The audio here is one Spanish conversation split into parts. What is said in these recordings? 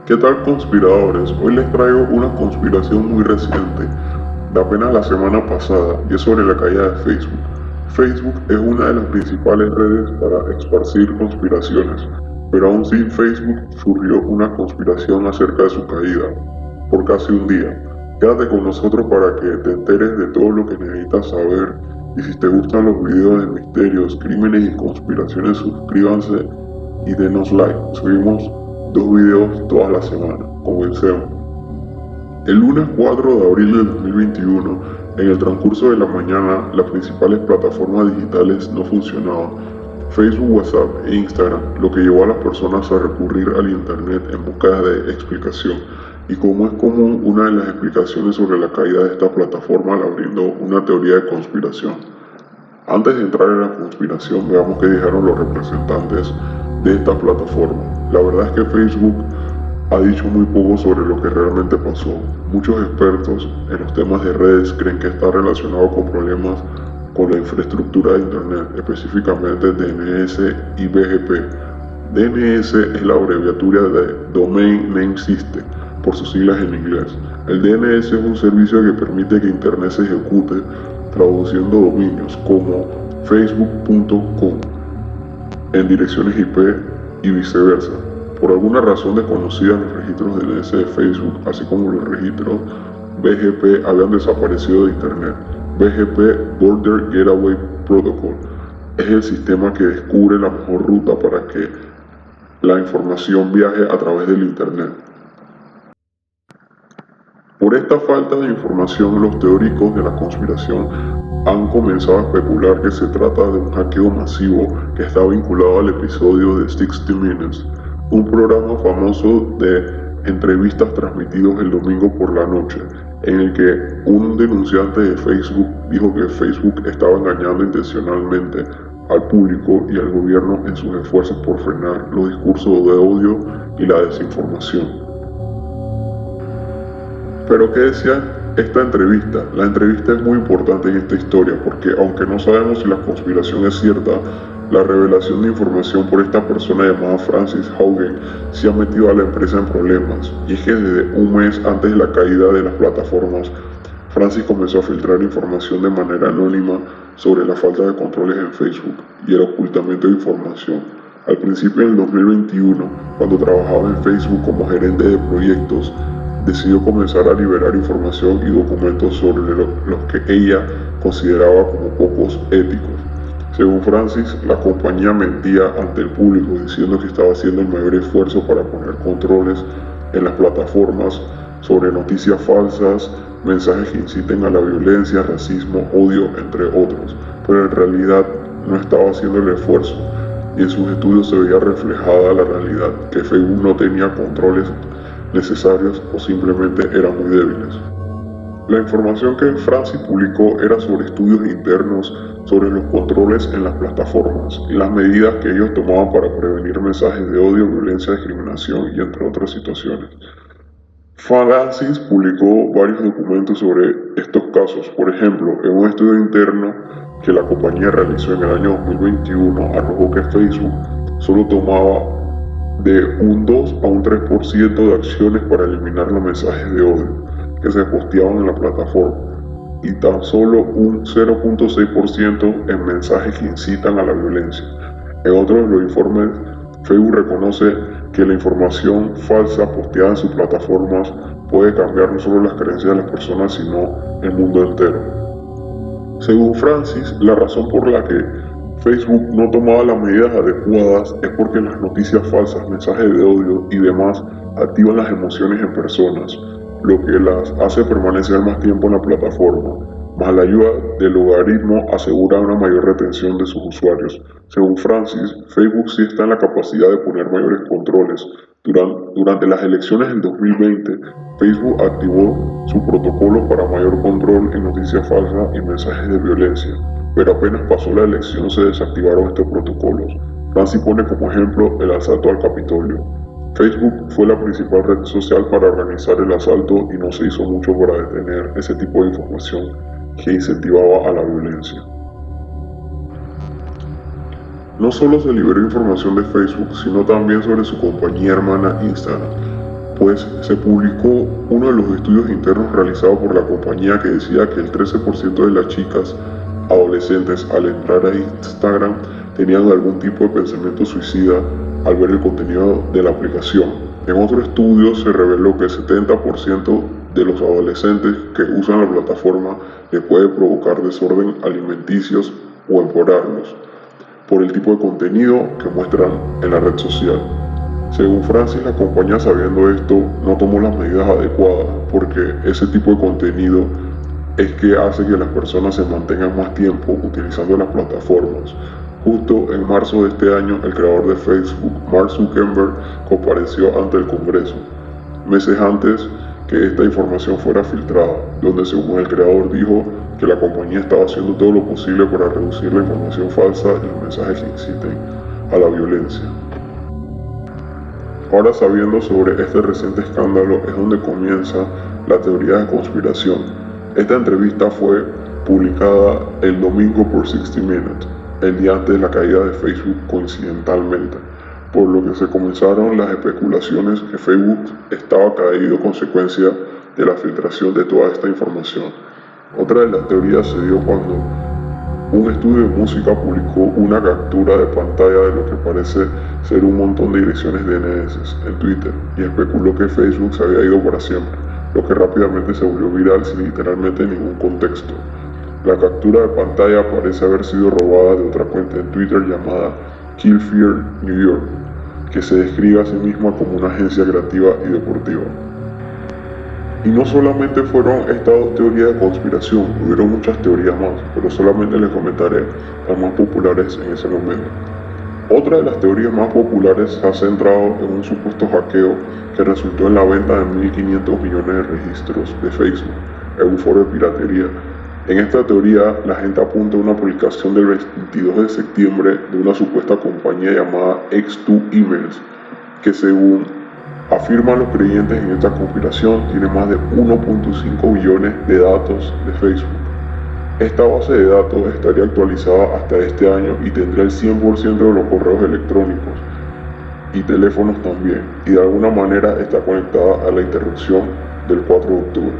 ¿Qué tal, conspiradores? Hoy les traigo una conspiración muy reciente, de apenas la semana pasada, y es sobre la caída de Facebook. Facebook es una de las principales redes para esparcir conspiraciones, pero aún sin Facebook surgió una conspiración acerca de su caída, por casi un día. Quédate con nosotros para que te enteres de todo lo que necesitas saber, y si te gustan los videos de misterios, crímenes y conspiraciones, suscríbanse y denos like. Subimos 2 videos toda la semana. Comencemos. El lunes 4 de abril de 2021, en el transcurso de la mañana, las principales plataformas digitales no funcionaban. Facebook, WhatsApp e Instagram, lo que llevó a las personas a recurrir al Internet en busca de explicación. Y como es común, una de las explicaciones sobre la caída de esta plataforma la brindó una teoría de conspiración. Antes de entrar en la conspiración, veamos qué dijeron los representantes de esta plataforma. La verdad es que Facebook ha dicho muy poco sobre lo que realmente pasó. Muchos expertos en los temas de redes creen que está relacionado con problemas con la infraestructura de Internet, específicamente DNS y BGP. DNS es la abreviatura de Domain Name System, por sus siglas en inglés. El DNS es un servicio que permite que Internet se ejecute traduciendo dominios como facebook.com en direcciones IP y viceversa. Por alguna razón desconocida, los registros DNS de Facebook, así como los registros BGP, habían desaparecido de Internet. BGP, Border Gateway Protocol, es el sistema que descubre la mejor ruta para que la información viaje a través del Internet. Por esta falta de información, los teóricos de la conspiración han comenzado a especular que se trata de un hackeo masivo que está vinculado al episodio de 60 Minutes, un programa famoso de entrevistas transmitidos el domingo por la noche, en el que un denunciante de Facebook dijo que Facebook estaba engañando intencionalmente al público y al gobierno en sus esfuerzos por frenar los discursos de odio y la desinformación. Pero ¿qué decía esta entrevista? La entrevista es muy importante en esta historia porque aunque no sabemos si la conspiración es cierta, la revelación de información por esta persona llamada Frances Haugen se ha metido a la empresa en problemas. Y es que desde un mes antes de la caída de las plataformas, Francis comenzó a filtrar información de manera anónima sobre la falta de controles en Facebook y el ocultamiento de información. Al principio del 2021, cuando trabajaba en Facebook como gerente de proyectos, decidió comenzar a liberar información y documentos sobre los que ella consideraba como pocos éticos. Según Francis, la compañía mentía ante el público diciendo que estaba haciendo el mayor esfuerzo para poner controles en las plataformas sobre noticias falsas, mensajes que inciten a la violencia, racismo, odio, entre otros, pero en realidad no estaba haciendo el esfuerzo y en sus estudios se veía reflejada la realidad, que Facebook no tenía controles necesarios o simplemente eran muy débiles. La información que Francis publicó era sobre estudios internos sobre los controles en las plataformas y las medidas que ellos tomaban para prevenir mensajes de odio, violencia, discriminación y entre otras situaciones. Francis publicó varios documentos sobre estos casos. Por ejemplo, en un estudio interno que la compañía realizó en el año 2021 arrojó que Facebook solo tomaba de un 2 a un 3% de acciones para eliminar los mensajes de odio que se posteaban en la plataforma y tan solo un 0.6% en mensajes que incitan a la violencia. En otros de los informes, Facebook reconoce que la información falsa posteada en sus plataformas puede cambiar no solo las creencias de las personas, sino el mundo entero. Según Francis, la razón por la que Facebook no tomaba las medidas adecuadas es porque las noticias falsas, mensajes de odio y demás activan las emociones en personas, lo que las hace permanecer más tiempo en la plataforma, más la ayuda del logaritmo asegura una mayor retención de sus usuarios. Según Francis, Facebook sí está en la capacidad de poner mayores controles. Durante las elecciones del 2020, Facebook activó su protocolo para mayor control en noticias falsas y mensajes de violencia, pero apenas pasó la elección se desactivaron estos protocolos. Francis pone como ejemplo el asalto al Capitolio. Facebook fue la principal red social para organizar el asalto y no se hizo mucho para detener ese tipo de información que incentivaba a la violencia. No solo se liberó información de Facebook, sino también sobre su compañía hermana Instagram. pues se publicó uno de los estudios internos realizados por la compañía que decía que el 13% de las chicas adolescentes al entrar a Instagram tenían algún tipo de pensamiento suicida al ver el contenido de la aplicación. En otro estudio se reveló que el 70% de los adolescentes que usan la plataforma le puede provocar desorden alimenticios o empeorarlos por el tipo de contenido que muestran en la red social. Según Francis, la compañía, sabiendo esto, no tomó las medidas adecuadas porque ese tipo de contenido es que hace que las personas se mantengan más tiempo utilizando las plataformas. Justo en marzo de este año, el creador de Facebook, Mark Zuckerberg, compareció ante el Congreso, meses antes que esta información fuera filtrada, donde según el creador dijo que la compañía estaba haciendo todo lo posible para reducir la información falsa y los mensajes que inciten a la violencia. Ahora, sabiendo sobre este reciente escándalo, es donde comienza la teoría de conspiración. Esta entrevista fue publicada el domingo por 60 Minutes, el día antes de la caída de Facebook coincidentalmente, por lo que se comenzaron las especulaciones que Facebook estaba caído a consecuencia de la filtración de toda esta información. Otra de las teorías se dio cuando un estudio de música publicó una captura de pantalla de lo que parece ser un montón de direcciones DNS en Twitter y especuló que Facebook se había ido para siempre, lo que rápidamente se volvió viral sin literalmente ningún contexto. La captura de pantalla parece haber sido robada de otra cuenta en Twitter llamada Kill Fear New York, que se describe a sí misma como una agencia creativa y deportiva. Y no solamente fueron estas dos teorías de conspiración, hubieron muchas teorías más, pero solamente les comentaré las más populares en ese momento. Otra de las teorías más populares se ha centrado en un supuesto hackeo que resultó en la venta de 1.500 millones de registros de Facebook en un foro de piratería. En esta teoría, la gente apunta a una publicación del 22 de septiembre de una supuesta compañía llamada X2 Emails, que según afirman los creyentes en esta conspiración, tiene más de 1.5 billones de datos de Facebook. Esta base de datos estaría actualizada hasta este año y tendría el 100% de los correos electrónicos y teléfonos también, y de alguna manera está conectada a la interrupción del 4 de octubre.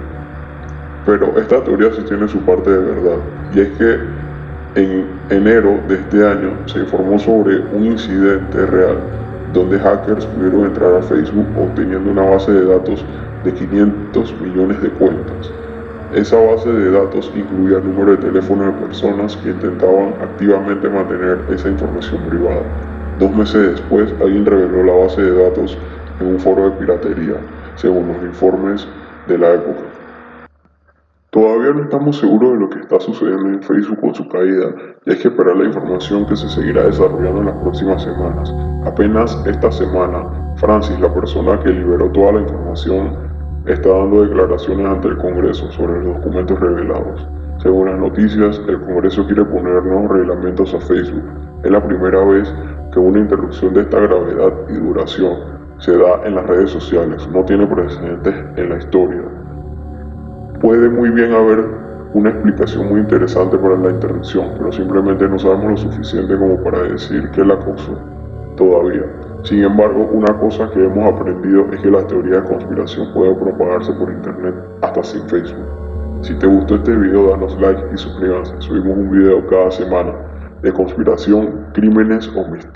Pero esta teoría sí tiene su parte de verdad, y es que en enero de este año se informó sobre un incidente real donde hackers pudieron entrar a Facebook obteniendo una base de datos de 500 millones de cuentas. Esa base de datos incluía el número de teléfono de personas que intentaban activamente mantener esa información privada. 2 meses después, alguien reveló la base de datos en un foro de piratería, según los informes de la época. Todavía no estamos seguros de lo que está sucediendo en Facebook con su caída, y hay que esperar la información que se seguirá desarrollando en las próximas semanas. Apenas esta semana, Francis, la persona que liberó toda la información, está dando declaraciones ante el Congreso sobre los documentos revelados. Según las noticias, el Congreso quiere poner nuevos reglamentos a Facebook. Es la primera vez que una interrupción de esta gravedad y duración se da en las redes sociales. No tiene precedentes en la historia. Puede muy bien haber una explicación muy interesante para la interrupción, pero simplemente no sabemos lo suficiente como para decir que la causó todavía. Sin embargo, una cosa que hemos aprendido es que la teoría de conspiración puede propagarse por internet hasta sin Facebook. Si te gustó este video, danos like y suscríbanse. Subimos un video cada semana de conspiración, crímenes o misterios.